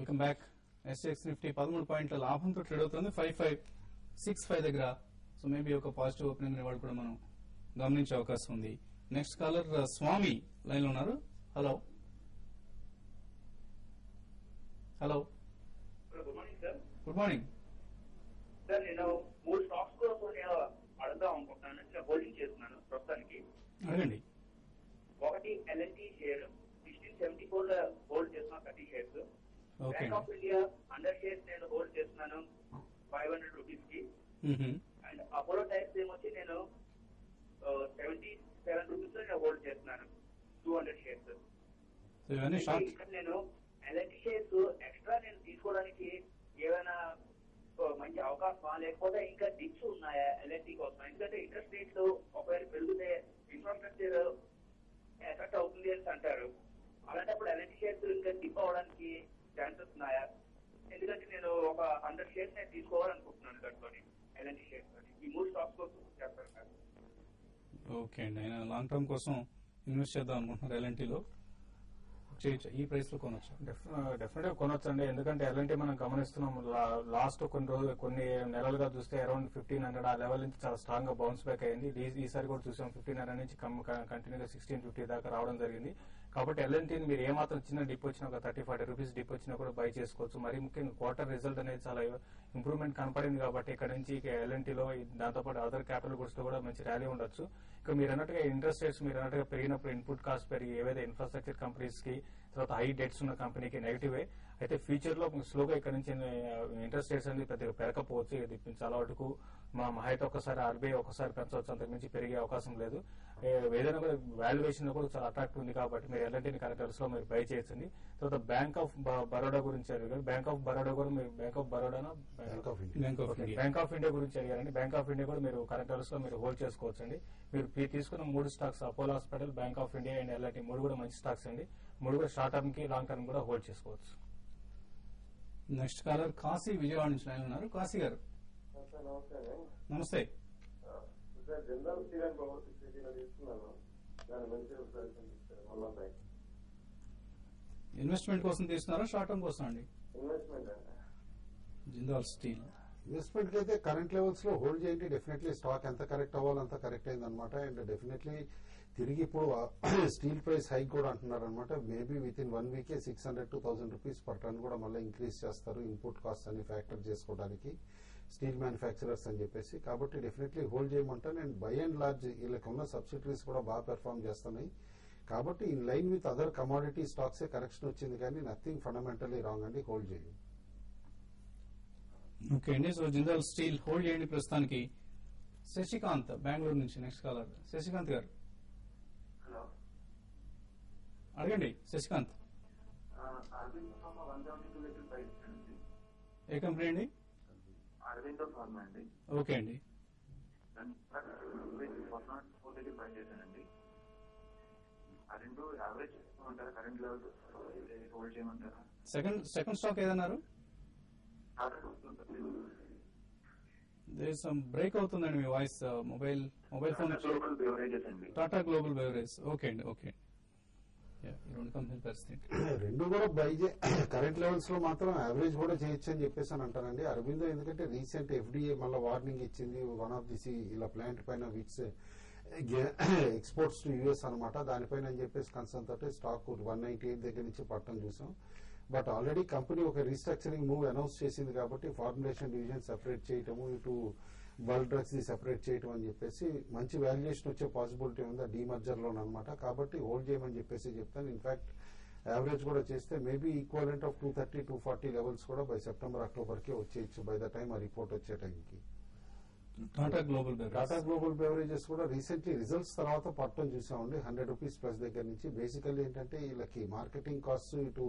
Welcome back. SX Nifty 13 పాయింట్ల లాభంతో trade అవుతుంది 5565 దగ్గర. సో మేబీ ఒక పాజిటివ్ ఓపెనింగ్ వాళ్ళు కూడా మనం గమనించే అవకాశం ఉంది. నెక్స్ట్ కాలర్ స్వామి లైన్ లో ఉన్నారు. Hello hello good morning sir. Good morning sir నేను 3 స్టాక్స్ కోసం నేను అడగదాం అనుకుంటున్నాను. నేను హోల్డింగ్ చేస్తున్నాను ప్రస్తుతానికి. అడగండి. ఒకటి ఎల్ఎన్టీ షేర్ 1674 హోల్డ్ చేస్తున్నాను 30 shares. Bank of India 100 shares నేను హోల్డ్ చేస్తున్నాను 500 రూపీస్ కి. అండ్ అపోలో టైర్స్ ఏమొచ్చి నేను 77 రూపీస్ లో నేను హోల్డ్ చేస్తున్నాను 200 షేర్స్. ఇక్కడ నేను ఎల్ఎన్టీ షేర్స్ ఎక్స్ట్రా నేను తీసుకోవడానికి ఏమైనా మంచి అవకాశమా, లేకపోతే ఇంకా డిప్స్ ఉన్నాయా ఎల్ఎన్టీ కోసం? ఎందుకంటే ఇంట్రెస్ట్ రేట్లు ఒకవేళ పెరిగితే ఇన్ఫ్రాస్ట్రక్చర్ ఎఫెక్ట్ అవుతుంది అని అంటారు. అలాంటప్పుడు ఎల్ఎన్టీ షేర్స్ ఇంకా డిప్ అవడానికి ఛాన్సెస్ ఉన్నాయా? ఎందుకంటే నేను ఒక 100 షేర్స్ నేను తీసుకోవాలనుకుంటున్నాను దాంట్లోని ఎల్ఎన్టీ షేర్స్ తోని. ఈ 3 స్టాక్స్ కోసం చేస్తారు సార్. ఓకే అండి, ఆయన లాంగ్ టర్మ్ కోసం ఇన్వెస్ట్ చేద్దాం అనుకుంటున్నారు. ఎల్ఎన్టీలో చేయొచ్చు, ఈ ప్రైస్ లో కొనొచ్చు? డెఫినెట్ గా కొనొచ్చు అండి. ఎందుకంటే ఎల్ఎన్టీ మనం గమనిస్తున్నాం లాస్ట్ కొన్ని నెలలుగా చూస్తే అరౌండ్ 1500 ఆ లెవెల్ నుంచి చాలా స్ట్రాంగ్ గా బౌన్స్ బ్యాక్ అయింది. ఈసారి కూడా చూసాం 1500 నుంచి కంటిన్యూగా 1650 దాకా రావడం జరిగింది. కాబట్టి ఎల్ఎన్టీని మీరు ఏమాత్రం చిన్న డిప్ వచ్చినా ఒక 30-40 రూపీస్ డిప్ వచ్చినా కూడా బై చేసుకోవచ్చు. మరి ముఖ్యంగా క్వార్టర్ రిజల్ట్ అనేది చాలా ఇంప్రూవ్మెంట్ కనపడింది కాబట్టి ఇక్కడ నుంచి ఎల్ఎన్టీలో దాంతోపాటు అదర్ క్యాపిటల్ గుడ్స్ లో కూడా మంచి ర్యాలీ ఉండొచ్చు. ఇక మీరు అన్నట్టుగా ఇంట్రెస్ట్ రేట్స్ మీరు అన్నట్టుగా పెరిగినప్పుడు ఇన్పుట్ కాస్ట్ పెరిగి ఏవైతే ఇన్ఫ్రాస్ట్రక్చర్ కంపెనీస్ కి తర్వాత హై డెట్స్ ఉన్న కంపెనీకి నెగిటివ్ అయితే ఫ్యూచర్ లో స్లోగా ఇక్కడ నుంచి ఇంట్రెస్ట్ రేట్స్ అనేది పెద్దగా పెరగకపోవచ్చు. ఇది చాలా వరకు మా అయితే ఒకసారి ఆర్బీఐ ఒకసారి పెంచవచ్చు, అంతకు మించి పెరిగే అవకాశం లేదు. ఏదైనా కూడా వాల్యుయేషన్ లో కూడా చాలా అట్రాక్టివ్ ఉంది కాబట్టి మీరు ఎల్ఎన్టీని కరెక్టర్స్ లో మీరు బై చేయొచ్చండి. తర్వాత బ్యాంక్ ఆఫ్ బరోడా గురించి అడిగారు. బ్యాంక్ ఆఫ్ బరోడా కూడా మీరు బ్యాంక్ ఆఫ్ బరోడానా బ్యాంక్ ఆఫ్ ఇండియా గురించి అడిగారండి. బ్యాంక్ ఆఫ్ ఇండియా కూడా మీరు కరెక్టర్స్ లో మీరు హోల్డ్ చేసుకోవచ్చండి. మీరు తీసుకున్న 3 stocks Apollo hospital, Bank of India and LIT 3 కూడా మంచి స్టాక్స్ అండి. 3 కూడా షార్ట్ టర్మ్ కి లాంగ్ టర్మ్ కూడా హోల్డ్ చేసుకోవచ్చు. నెక్స్ట్ కాలర్ కాశీ విజయవాడ నుంచి లైన్ ఉన్నారు. కాశీ గారు నమస్తే. ఇన్వెస్ట్మెంట్ కోసం తీసుకున్నారా షార్ట్ టర్మ్ కోసం అండి? జిందాల్ స్టీల్ ఇన్వెస్ట్మెంట్ కి అయితే కరెంట్ లెవెల్స్ లో హోల్డ్ చేయండి. డెఫినెట్లీ స్టాక్ ఎంత కరెక్ట్ అవ్వాలో అంత కరెక్ట్ అయింది అనమాట. అండ్ డెఫినెట్లీ తిరిగి ఇప్పుడు స్టీల్ ప్రైస్ హైక్ కూడా అంటున్నారు అనమాట. మేబీ విత్ ఇన్ 1 వీకే 600 to 1000 రూపీస్ పర్ టన్ కూడా మళ్ళీ ఇంక్రీజ్ చేస్తారు ఇన్పుట్ కాస్ట్ అని ఫ్యాక్టర్ చేసుకోవడానికి స్టీల్ మ్యానుఫ్యాక్చరర్స్ అని చెప్పేసి. కాబట్టి డెఫినెట్లీ హోల్డ్ చేయమంటాను. అండ్ బై అండ్ లార్జ్ వీళ్ళకి ఉన్న సబ్సిడరీస్ కూడా బాగా పెర్ఫార్మ్ చేస్తున్నాయి. కాబట్టి in line with other commodity స్టాక్సే కరెక్షన్ వచ్చింది కానీ నథింగ్ ఫండమెంటలీ రాంగ్ అండి. హోల్డ్ చేయండి. ఓకే అండి, సో జిందాల్ స్టీల్ హోల్డ్ చేయండి ప్రస్తుతానికి. శశికాంత్ బెంగళూరు నుంచి నెక్స్ట్ కాలర్. శశికాంత్ గారు అడగండి. శశికాంత్ ఏ కంపెనీ అండి? ఓకే అండి. సెకండ్ స్టాక్ ఏదన్నారు? బ్రేక్ అవుతుందండి మీ వాయిస్. Mobile phone. Tata Global Beverage. Okay అండి, ఓకే. రెండు కూడా బై కరెంట్ లెవెల్స్ లో మాత్రం యావరేజ్ కూడా చేయొచ్చు అని చెప్పేసి అని అంటానండి. అరబిందో ఎందుకంటే రీసెంట్ ఎఫ్డీఏ మళ్ళీ వార్నింగ్ ఇచ్చింది. వన్ ఆఫ్ దిస్ ఇలా ప్లాంట్ పైన విచ్ ఎక్స్పోర్ట్స్ టు యూఎస్ అనమాట. దానిపైన అని చెప్పేసి కన్సర్న్ తోటి స్టాక్ 198 దగ్గర నుంచి పట్టడం చూసాం. బట్ ఆల్రెడీ కంపెనీ ఒక రీస్ట్రక్చరింగ్ మూవ్ అనౌన్స్ చేసింది కాబట్టి ఫార్ములేషన్ డివిజన్ సెపరేట్ చేయటము, ఇటు బల్క్ డ్రగ్స్ ది సెపరేట్ చేయటం అని చెప్పేసి మంచి వాల్యుయేషన్ వచ్చే పాసిబిలిటీ ఉంది డీమర్జర్ లోన్ అనమాట. కాబట్టి హోల్డ్ చేయమని చెప్పేసి చెప్తాను. ఇన్ఫాక్ట్ యావరేజ్ కూడా చేస్తే మేబీ ఈక్వలెంట్ ఆఫ్ 230-240 లెవెల్స్ కూడా బై సెప్టెంబర్-అక్టోబర్ కి వచ్చేయచ్చు బై ద టైం ఆ రిపోర్ట్ వచ్చే టైంకి. టాటా గ్లోబల్ బెవరేజెస్ కూడా రీసెంట్లీ రిజల్ట్స్ తర్వాత పట్టడం చూసామండి 100 రూపీస్ ప్లస్ దగ్గర నుంచి. బేసికల్లీ ఏంటంటే వీళ్ళకి మార్కెటింగ్ కాస్ట్ ఇటు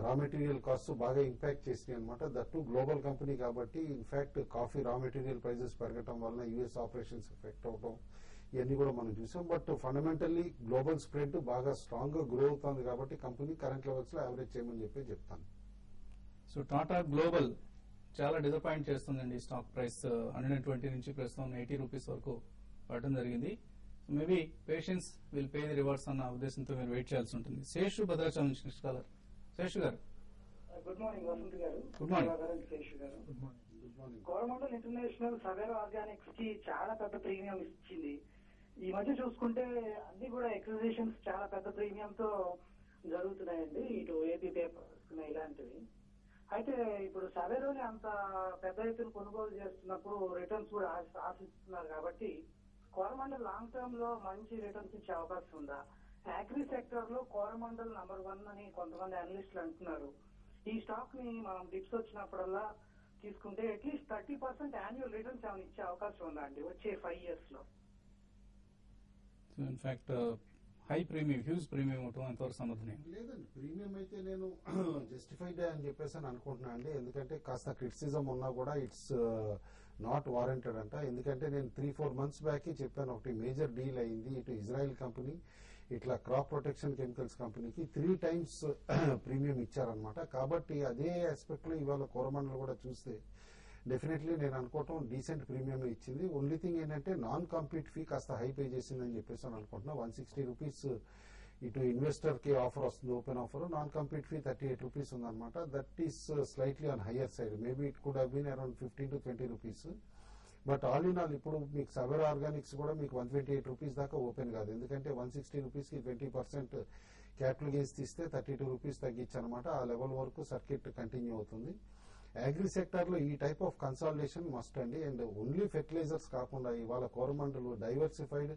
రా మెటీరియల్ కాస్ట్ బాగా ఇంపాక్ట్ చేసినాయి అనమాట. దట్టు గ్లోబల్ కంపెనీ కాబట్టి in fact coffee raw material prices పెరగడం వలన యూఎస్ ఆపరేషన్స్ ఎఫెక్ట్ అవడం ఇవన్నీ కూడా మనం చూసాం. బట్ ఫండమెంటల్లీ గ్లోబల్ స్ప్రెడ్ బాగా స్ట్రాంగ్ గా గ్రో అవుతుంది కాబట్టి కంపెనీ కరెంట్ లెవెల్స్ లో యావరేజ్ చేయమని చెప్పి చెప్తాను. సో టాటా గ్లోబల్ చాలా డిసప్పాయింట్ చేస్తుందండి. స్టాక్ ప్రైస్ 120 నుంచి ప్రస్తుతం 80 రూపీస్ వరకు పడడం జరిగింది. Maybe patience will pay the rewards అన్న ఉద్దేశంతో మీరు వెయిట్ చేయాల్సి ఉంటుంది. శేషు భద్రాచలం నుంచి నెక్స్ట్ కాలర్. శేషు గారు. గుడ్ మార్నింగ్ వసంత్ గారు. Good morning. శేషు గారు. Good morning. Coromandel International Sabero Organics కి చాలా పెద్ద ప్రీమియం ఇచ్చింది. ఈ మధ్య చూసుకుంటే అన్ని కూడా ఎక్విజిషన్స్ చాలా పెద్ద ప్రీమియం తో జరుగుతున్నాయండి. ఇటు ఏపీ పేపర్స్ ఇలాంటివి. అయితే ఇప్పుడు సవేరోని అంత పెద్ద ఎత్తున కొనుగోలు చేస్తున్నప్పుడు రిటర్న్స్ కూడా ఆశిస్తున్నారు కాబట్టి కోరమండల్ లాంగ్ టర్మ్ లో మంచి రిటర్న్స్ ఇచ్చే అవకాశం ఉందా? అగ్రి సెక్టర్ లో కోరమండల్ నంబర్ 1 అని కొంతమంది అనలిస్టులు అంటున్నారు. ఈ స్టాక్ ని మనం డిప్స్ వచ్చినప్పుడల్లా తీసుకుంటే అట్లీస్ట్ 30% యాన్యువల్ రిటర్న్స్ ఏమైనా ఇచ్చే అవకాశం ఉందా అండి వచ్చే 5 years లో? In fact high premium, huge premium అవటం ఎంతవరకు సమర్థనీయం? లేదండి, ప్రీమియం అయితే నేను జస్టిఫైడ్ అని చెప్పేసి అని అనుకుంటున్నా అండి. ఎందుకంటే కాస్త క్రిటిసిజం ఉన్నా కూడా ఇట్స్ నాట్ వారంటెడ్ అంట. ఎందుకంటే నేను 3-4 months బ్యాక్ చెప్పాను, ఒకటి మేజర్ డీల్ అయింది. ఇటు ఇజ్రాయెల్ కంపెనీ ఇట్లా క్రాప్ ప్రొటెక్షన్ కెమికల్స్ కంపెనీకి 3 times ప్రీమియం ఇచ్చారనమాట. కాబట్టి అదే ఆస్పెక్ట్ లో ఇవాళ కోరమండల్ కూడా చూస్తే డెఫినెట్లీ నేను అనుకోవటం డీసెంట్ ప్రీమియం ఇచ్చింది. ఓన్లీ థింగ్ ఏంటంటే నాన్ కాంపీట్ ఫీ కాస్త హై పే చేసిందని చెప్పేసి అని అనుకుంటున్నా. 160 rupees ఇటు ఇన్వెస్టర్ కి ఆఫర్ వస్తుంది, open offer. Non compete fee 38 rupees ఉందన్నమాట. That is slightly on higher side. Maybe it could have been around 15 to 20 rupees. But all in all ఇప్పుడు మీకు సవేరో ఆర్గానిక్స్ కూడా మీకు 128 rupees దాకా ఓపెన్ కాదు. ఎందుకంటే 160 rupees కి 20% క్యాపిటల్ గెయిన్స్ తీస్తే 32 rupees తగ్గించనమాట. ఆ లెవెల్ వరకు సర్క్యూట్ కంటిన్యూ అవుతుంది. అగ్రి సెక్టర్ లో ఈ టైప్ ఆఫ్ కన్సాలిడేషన్ మస్ట్ అండి. అండ్ ఓన్లీ ఫెర్టిలైజర్స్ కాకుండా ఇవాళ Coromandel diversified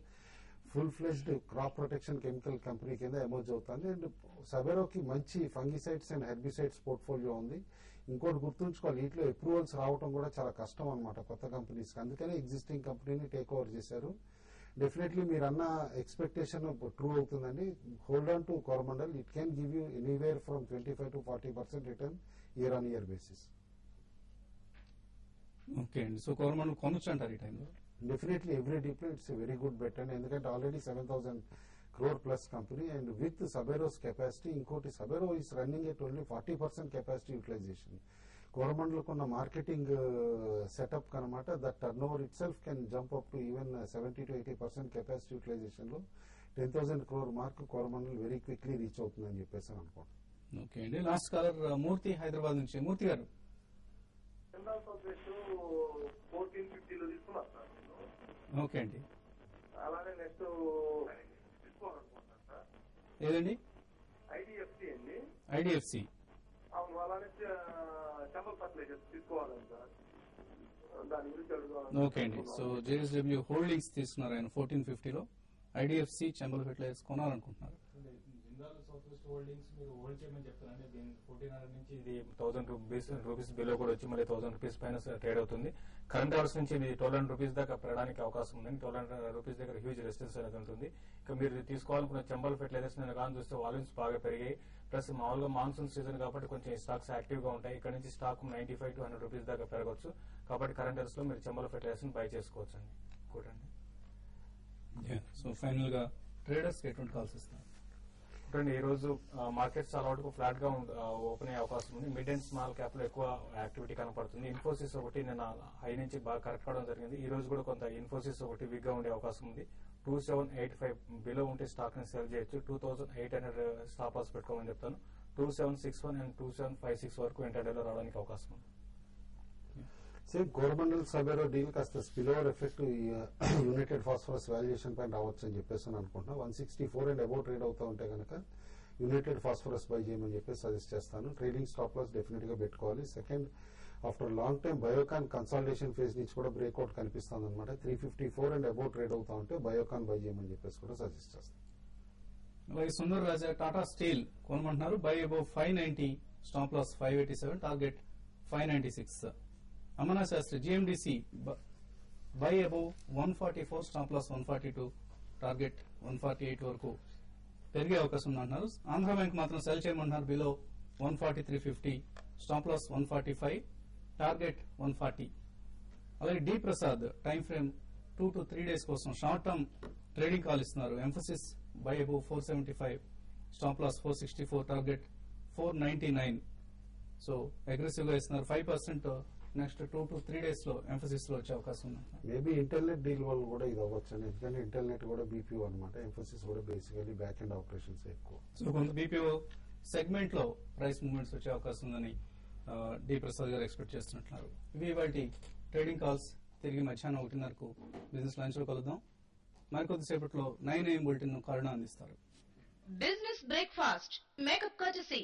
full fledged crop protection chemical company కింద ఎమర్జ్ అవుతుంది. అండ్ సవేరోకి మంచి ఫంగిసైడ్స్ అండ్ హెర్బిసైడ్స్ పోర్ట్ఫోలియో ఉంది. ఇంకోటి గుర్తుంచుకోవాలి, వీటిలో అప్రూవల్స్ రావడం కూడా చాలా కష్టం అనమాట కొత్త కంపెనీస్. అందుకనే ఎగ్జిస్టింగ్ కంపెనీని టేక్ ఓవర్ చేశారు. డెఫినెట్లీ మీరు అన్న ఎక్స్పెక్టేషన్ ట్రూ అవుతుందండి. Hold on to Coromandel. It can give you anywhere from 25 to 40% return year on year basis. Okay అండి. సో కోరమండల్ కొనొచ్చు అంటారు ఈ టైంలో? Definitely every dip it's a very good bet and ఎందుకంటే already 7,000 crore plus company and with Sabero's capacity. ఇంకోటి Sabero is running at only 40% capacity utilisation. Coromandel కొన్న marketing setup కనమాట that turn over itself can jump up to even 70 to 80% capacity utilisation లో 10,000 crore mark Coromandel very quickly reach అవుతుందని చెప్పేసి అనుకోండి. Okay అండి. Last caller మూర్తి హైదరాబాద్ నుంచి. మూర్తి గారు. 1450 తీసుకున్నా సార్. ఓకే అండి. అలానే నెక్స్ట్ తీసుకోవాలనుకుంటున్నాను సార్. ఏదండి? ఐడిఎఫ్సి అండి. ఐడిఎఫ్సి. అవును, అలానే చంబల్ ఫర్టిలైజర్స్ తీసుకోవాలని సార్. దాని గురించి అడుగుదాం. ఓకే అండి. సో జేఎస్డబ్ల్యూ హోల్డింగ్స్ తీసుకున్నారు ఆయన 1450లో. ఐడిఎఫ్సి చంబల్ ఫెర్టిలైజర్స్ కొనాలనుకుంటున్నారు. జిందాల్ సౌత్ వెస్ట్ హోల్డింగ్స్ మీరు హోల్డ్ చేయమని చెప్తారండి. దీని 1400 నుంచి ఇది 1000 రూపీస్ బిలో కూడా వచ్చి మళ్ళీ 1000 rupees పైన ట్రేడ్ అవుతుంది. కరెంట్ అవర్స్ నుంచి ఇది 1200 rupees దాకా పెరగడానికి అవకాశం ఉందండి. 1200 rupees దగ్గర హ్యూజ్ రెసిస్టెన్స్ అనేది ఉంటుంది. ఇక మీరు తీసుకోవాలనుకున్న చంబల్ ఫెర్టిలైజర్స్ నేను కానీ చూస్తే వాల్యూమ్స్ బాగా పెరిగాయి. ప్లస్ మామూలుగా మాన్సూన్ సీజన్ కాబట్టి కొంచెం స్టాక్స్ యాక్టివ్ గా ఉంటాయి. ఇక్కడ నుంచి స్టాక్ 95 to 100 rupees దాకా పెరగవచ్చు. కాబట్టి కరెంట్ అవర్స్ లో మీరు చంబల్ ఫెర్టిలైజర్స్ బై చేసుకోవచ్చు అండి. కూడండి. సో ఫైనల్ గా ట్రేడర్స్ ఎటువంటి కాల్స్ ఇస్తారు? చూడండి, ఈ రోజు మార్కెట్స్ చాలా వరకు ఫ్లాట్ గా ఓపెన్ అయ్యే అవకాశం ఉంది. మిడ్ అండ్ స్మాల్ క్యాప్ లో ఎక్కువ యాక్టివిటీ కనపడుతుంది. ఇన్ఫోసిస్ ఒకటి నిన్న హై నుంచి బాగా కరెక్ట్ అవడం జరిగింది. ఈ రోజు కూడా కొంత ఇన్ఫోసిస్ ఒకటి వీక్ గా ఉండే అవకాశం ఉంది. 2785 బిలో ఉంటే స్టాక్ ని సెల్ చేయొచ్చు. 2800 స్టాప్ లాస్ పెట్టుకోమని చెప్తాను. 2761 and 2756 వరకు ఎంటర్డేలో రావడానికి అవకాశం ఉంది. సేమ్ కోరమండల్ సబెరో డీల్ కాస్త spill over effect United phosphorus valuation పైన రావచ్చు అని చెప్పేసి అనుకుంటున్నా. 164 and అబౌవ్ ట్రేడ్ అవుతా ఉంటే కనుక యునైటెడ్ ఫాస్ఫరస్ బై చేయమని చెప్పేసి సజెస్ట్ చేస్తాను. ట్రేడింగ్ స్టాప్ లాస్ డెఫినెట్ గా పెట్టుకోవాలి. Second, after long time Biocon consolidation phase నుంచి కూడా బ్రేక్అవుట్ కనిపిస్తుంది అనమాట. 354 and అబౌవ్ ట్రేడ్ అవుతా ఉంటే బయోకాన్ బై చేయమని చెప్పేసి కూడా సజెస్ట్ చేస్తాను. అలాగే సుందర్ రాజా టాటా స్టీల్ కొనమంటున్నారు. Buy above 590, stop loss 587, target 596. Amana Shastri GMDC buy above 144, stop loss 142, target 148 వరకు పెరిగే అవకాశం ఉందంటున్నారు. ఆంధ్ర బ్యాంక్ మాత్రం సెల్ చేయమంటున్నారు. Below 143.50, stop loss 145, target 140. అలాగే D Prasad time frame 2 to 3 days కోసం షార్ట్ టర్మ్ ట్రేడింగ్ కాల్ ఇస్తున్నారు. Mphasis buy above 475, stop loss 464, target 499. So aggressive గా ఇస్తున్నారు. 5% నెక్స్ట్ 2 to 3 days లో ఎంఫసిస్ లో వచ్చే అవకాశం ఉంది. మేబీ ఇంటర్నెట్ డీల్ వల్ల కూడా ఇది అవ్వచ్చు అండి. ఎందుకంటే ఇంటర్నెట్ కూడా బీపీఓ అనమాట. ఎంఫోసిస్ కూడా బేసికలీ బ్యాక్ ఎండ్ ఆపరేషన్స్ ఎక్కువ. సో కొంత బీపీఓ సెగ్మెంట్ లో ప్రైస్ మూవ్మెంట్స్ వచ్చే అవకాశం ఉందని డి ప్రసాద్ గారు ఎక్స్పెక్ట్ చేస్తున్నట్టున్నారు. ఇవి వాటి ట్రేడింగ్ కాల్స్. తిరిగి మధ్యాహ్నం 1:30కు బిజినెస్ లంచ్ లో కలుద్దాం. మరికొద్దిసేపట్లో 9 AM బులెటిన్ కారణం అందిస్తారు. Business breakfast. Make up courtesy.